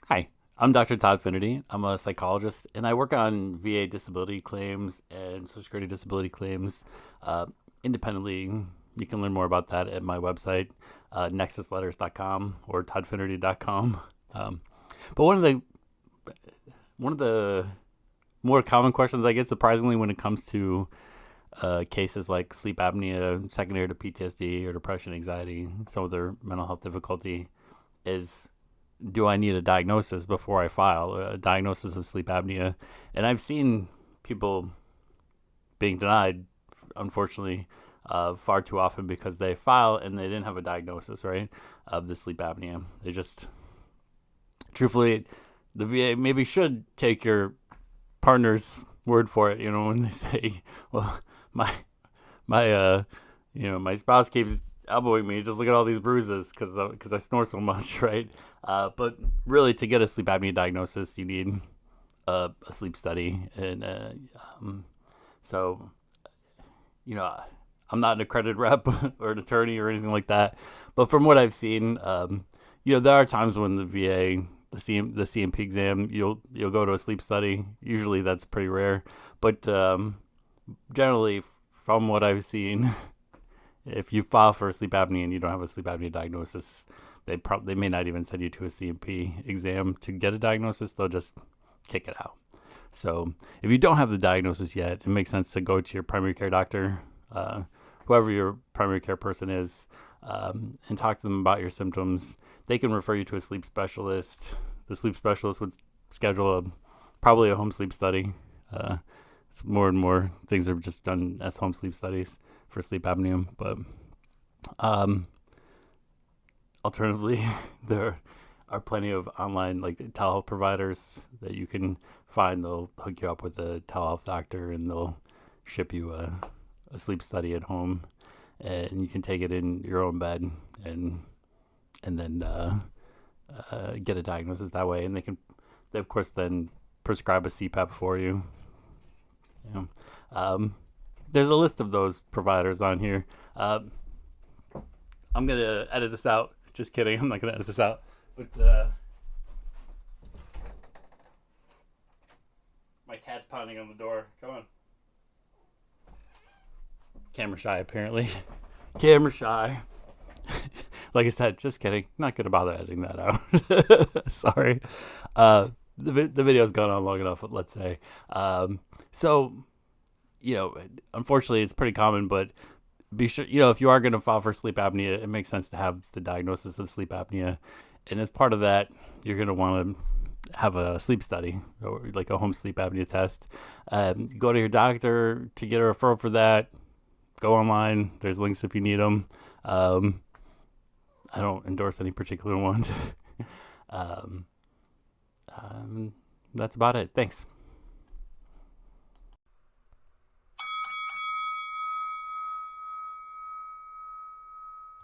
Hi, I'm Dr. Todd Finnerty. I'm a psychologist, and I work on VA disability claims and Social Security disability claims uh, independently. You can learn more about that at my website, nexusletters.com or toddfinnerty.com. Um, but one of the more common questions I get, surprisingly, when it comes to cases like sleep apnea, secondary to PTSD or depression, anxiety, some other mental health difficulty, is do I need a diagnosis before I file a diagnosis of sleep apnea? And I've seen people being denied, unfortunately, far too often because they file and they didn't have a diagnosis, right, of the sleep apnea. They just, truthfully, the VA maybe should take your partner's word for it. When they say, "Well, my my my spouse keeps elbowing me. Just look at all these bruises because I snore so much," right? But really, to get a sleep apnea diagnosis, you need a sleep study, and so you know, I'm not an accredited rep or an attorney or anything like that. But from what I've seen, there are times when the VA, the CMP exam, you'll go to a sleep study. Usually that's pretty rare, but generally, from what I've seen, if you file for sleep apnea and you don't have a sleep apnea diagnosis, they may not even send you to a CMP exam to get a diagnosis. They'll just kick it out. So if you don't have the diagnosis yet, it makes sense to go to your primary care doctor, whoever your primary care person is, and talk to them about your symptoms. They can refer you to a sleep specialist. The sleep specialist would schedule probably a home sleep study. It's more and more things are just done as home sleep studies for sleep apnea. But alternatively, there are plenty of online like telehealth providers that you can find. They'll hook you up with a telehealth doctor and they'll ship you a sleep study at home, and you can take it in your own bed and then get a diagnosis that way. And they of course then prescribe a CPAP for you. You know, there's a list of those providers on here. I'm gonna edit this out. Just kidding. I'm not gonna edit this out. But my cat's pounding on the door. Come on. Camera shy, apparently. Camera shy. Like I said, just kidding. Not gonna bother editing that out. Sorry. The video's gone on long enough. Let's say. So, unfortunately, it's pretty common, but be sure, if you are going to file for sleep apnea, it makes sense to have the diagnosis of sleep apnea. And as part of that, you're going to want to have a sleep study or like a home sleep apnea test. Go to your doctor to get a referral for that. Go online. There's links if you need them. I don't endorse any particular one. um, that's about it. Thanks.